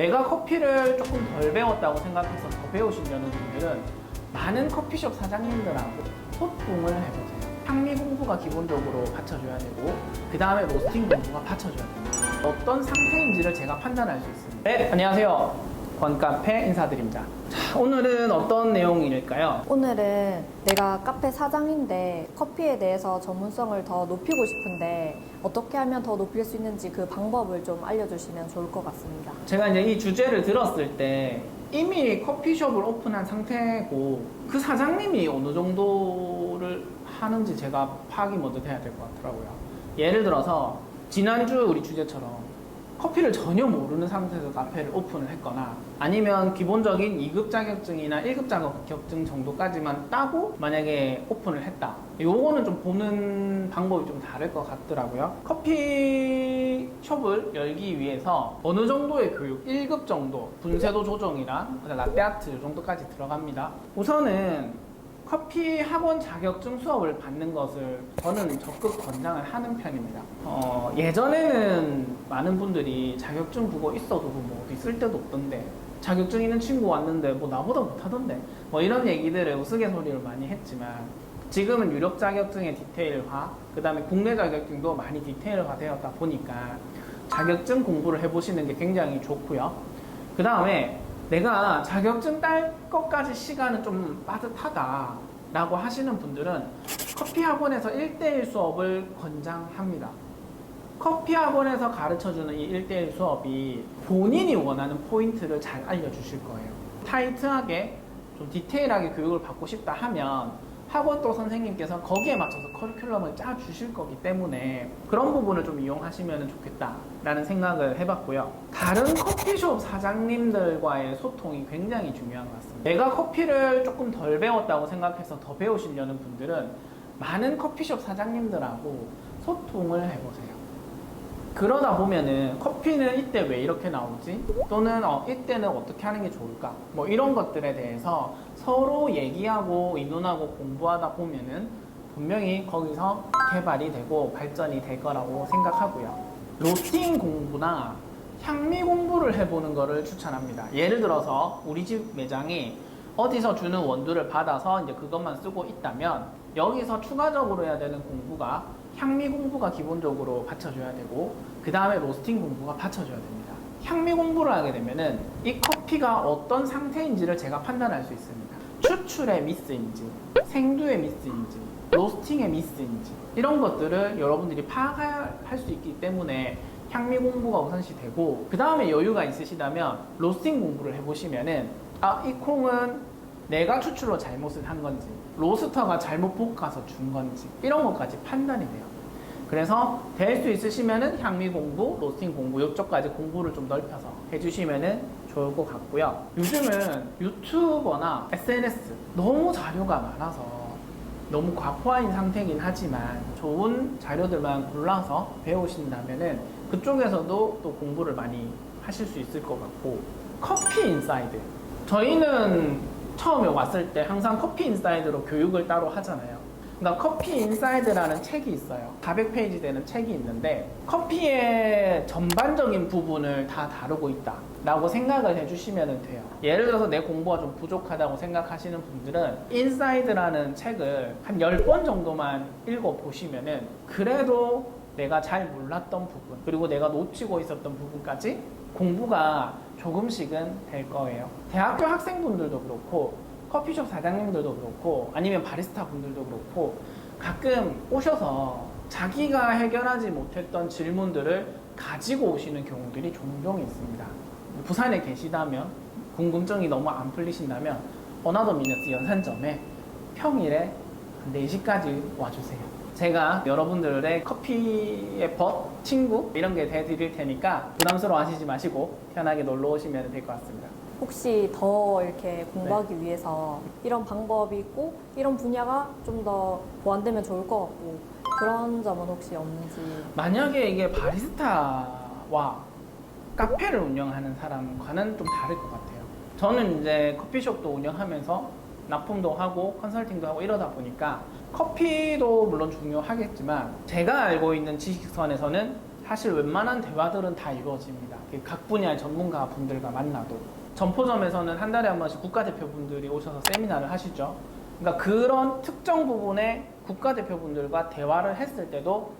내가 커피를 조금 덜 배웠다고 생각해서 더 배우시려는 분들은 많은 커피숍 사장님들하고 소통을 해보세요. 향미 공부가 기본적으로 받쳐줘야 되고 그 다음에 로스팅 공부가 받쳐줘야 됩니다. 어떤 상태인지를 제가 판단할 수 있습니다. 네, 안녕하세요. 권카페 인사드립니다. 자, 오늘은 어떤 내용일까요? 오늘은 내가 카페 사장인데 커피에 대해서 전문성을 더 높이고 싶은데 어떻게 하면 더 높일 수 있는지 그 방법을 좀 알려주시면 좋을 것 같습니다. 제가 이제 이 주제를 들었을 때 이미 커피숍을 오픈한 상태고 그 사장님이 어느 정도를 하는지 제가 파악이 먼저 돼야 될 것 같더라고요. 예를 들어서 지난주 우리 주제처럼 커피를 전혀 모르는 상태에서 카페를 오픈을 했거나 아니면 기본적인 2급 자격증이나 1급 자격증 정도까지만 따고 만약에 오픈을 했다. 요거는 좀 보는 방법이 좀 다를 것 같더라고요. 커피숍을 열기 위해서 어느 정도의 교육, 1급 정도, 분쇄도 조정이랑 라떼아트 요 정도까지 들어갑니다. 우선은 커피 학원 자격증 수업을 받는 것을 저는 적극 권장을 하는 편입니다. 예전에는 많은 분들이 자격증 보고 있어도 뭐 어디 쓸 데도 없던데 자격증 있는 친구 왔는데 뭐 나보다 못하던데 뭐 이런 얘기들을 우스갯소리를 많이 했지만 지금은 유럽 자격증의 디테일화 그 다음에 국내 자격증도 많이 디테일화 되었다 보니까 자격증 공부를 해보시는 게 굉장히 좋고요. 그 다음에 내가 자격증 딸 것까지 시간은 좀 빠듯하다 라고 하시는 분들은 커피 학원에서 1대1 수업을 권장합니다. 커피 학원에서 가르쳐주는 이 1대1 수업이 본인이 원하는 포인트를 잘 알려주실 거예요. 타이트하게 좀 디테일하게 교육을 받고 싶다 하면 학원 또 선생님께서 거기에 맞춰서 커리큘럼을 짜 주실 거기 때문에 그런 부분을 좀 이용하시면 좋겠다라는 생각을 해봤고요. 다른 커피숍 사장님들과의 소통이 굉장히 중요한 것 같습니다. 내가 커피를 조금 덜 배웠다고 생각해서 더 배우시려는 분들은 많은 커피숍 사장님들하고 소통을 해보세요. 그러다 보면은 커피는 이때 왜 이렇게 나오지? 또는 이때는 어떻게 하는 게 좋을까? 뭐 이런 것들에 대해서 서로 얘기하고 의논하고 공부하다 보면은 분명히 거기서 개발이 되고 발전이 될 거라고 생각하고요. 로스팅 공부나 향미 공부를 해보는 거를 추천합니다. 예를 들어서 우리 집 매장이 어디서 주는 원두를 받아서 이제 그것만 쓰고 있다면 여기서 추가적으로 해야 되는 공부가 향미 공부가 기본적으로 받쳐줘야 되고 그 다음에 로스팅 공부가 받쳐줘야 됩니다. 향미 공부를 하게 되면은 이 커피가 어떤 상태인지를 제가 판단할 수 있습니다. 추출의 미스인지, 생두의 미스인지, 로스팅의 미스인지 이런 것들을 여러분들이 파악할 수 있기 때문에 향미 공부가 우선시 되고 그 다음에 여유가 있으시다면 로스팅 공부를 해보시면은 이 콩은 내가 추출로 잘못을 한 건지 로스터가 잘못 볶아서 준 건지 이런 것까지 판단이 돼요. 그래서 될 수 있으시면은 향미 공부, 로스팅 공부 이쪽까지 공부를 좀 넓혀서 해주시면은 좋을 것 같고요. 요즘은 유튜버나 SNS 너무 자료가 많아서 너무 과포화인 상태이긴 하지만 좋은 자료들만 골라서 배우신다면은 그쪽에서도 또 공부를 많이 하실 수 있을 것 같고 커피 인사이드 저희는 처음에 왔을 때 항상 커피 인사이드로 교육을 따로 하잖아요. 그러니까 커피 인사이드라는 책이 있어요. 400페이지 되는 책이 있는데 커피의 전반적인 부분을 다 다루고 있다 라고 생각을 해주시면 돼요. 예를 들어서 내 공부가 좀 부족하다고 생각하시는 분들은 인사이드라는 책을 한 10번 정도만 읽어보시면은 그래도 내가 잘 몰랐던 부분 그리고 내가 놓치고 있었던 부분까지 공부가 조금씩은 될 거예요. 대학교 학생분들도 그렇고 커피숍 사장님들도 그렇고 아니면 바리스타 분들도 그렇고 가끔 오셔서 자기가 해결하지 못했던 질문들을 가지고 오시는 경우들이 종종 있습니다. 부산에 계시다면 궁금증이 너무 안 풀리신다면 어나더 미너스 연산점에 평일에 한 4시까지 와주세요. 제가 여러분들의 커피의 벗, 친구 이런 게 돼드릴 테니까 부담스러워 하시지 마시고 편하게 놀러 오시면 될 것 같습니다. 혹시 더 이렇게 공부하기 위해서 이런 방법이 있고 이런 분야가 좀 더 보완되면 좋을 것 같고 그런 점은 혹시 없는지. 만약에 이게 바리스타와 카페를 운영하는 사람과는 좀 다를 것 같아요. 저는 이제 커피숍도 운영하면서 납품도 하고 컨설팅도 하고 이러다 보니까 커피도 물론 중요하겠지만 제가 알고 있는 지식선에서는 사실 웬만한 대화들은 다 이루어집니다. 각 분야의 전문가 분들과 만나도. 점포점에서는 한 달에 한 번씩 국가대표분들이 오셔서 세미나를 하시죠. 그러니까 그런 특정 부분의 국가대표분들과 대화를 했을 때도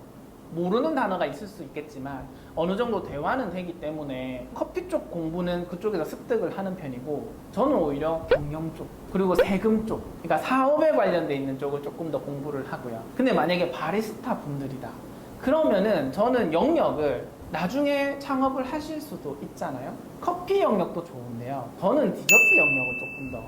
모르는 단어가 있을 수 있겠지만 어느 정도 대화는 되기 때문에 커피 쪽 공부는 그쪽에서 습득을 하는 편이고, 저는 오히려 경영 쪽 그리고 세금 쪽, 그러니까 사업에 관련돼 있는 쪽을 조금 더 공부를 하고요. 근데 만약에 바리스타 분들이다 그러면은 저는 영역을 나중에 창업을 하실 수도 있잖아요. 커피 영역도 좋은데요, 저는 디저트 영역을 조금 더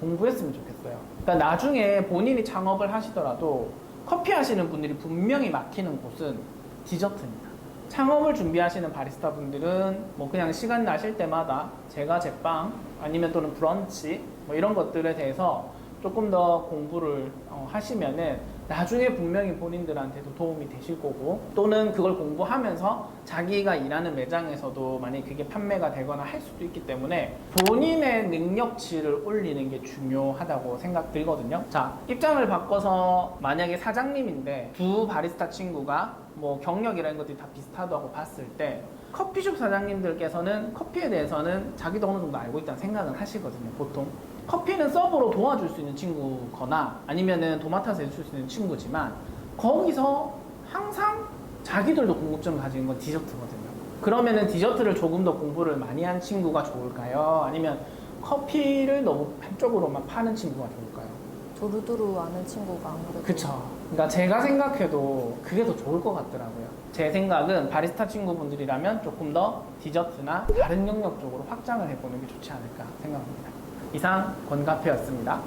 공부했으면 좋겠어요. 그러니까 나중에 본인이 창업을 하시더라도 커피 하시는 분들이 분명히 막히는 곳은 디저트입니다. 창업을 준비하시는 바리스타 분들은 뭐 그냥 시간 나실 때마다 제가 제빵 아니면 또는 브런치 뭐 이런 것들에 대해서 조금 더 공부를 하시면은 나중에 분명히 본인들한테도 도움이 되실 거고, 또는 그걸 공부하면서 자기가 일하는 매장에서도 만약에 그게 판매가 되거나 할 수도 있기 때문에 본인의 능력치를 올리는 게 중요하다고 생각 들거든요. 자, 입장을 바꿔서 만약에 사장님인데 두 바리스타 친구가 뭐 경력이라는 것들이 다 비슷하다고 봤을 때 커피숍 사장님들께서는 커피에 대해서는 자기도 어느 정도 알고 있다는 생각은 하시거든요. 보통 커피는 서브로 도와줄 수 있는 친구거나 아니면은 도맡아서 해줄 수 있는 친구지만, 거기서 항상 자기들도 궁금증을 가지는 건 디저트거든요. 그러면은 디저트를 조금 더 공부를 많이 한 친구가 좋을까요? 아니면 커피를 너무 한쪽으로만 파는 친구가 좋을까요? 두루두루 아는 친구가 아무래도. 그쵸. 그러니까 제가 생각해도 그게 더 좋을 것 같더라고요. 제 생각은 바리스타 친구분들이라면 조금 더 디저트나 다른 영역 쪽으로 확장을 해보는 게 좋지 않을까 생각합니다. 이상 권카페였습니다.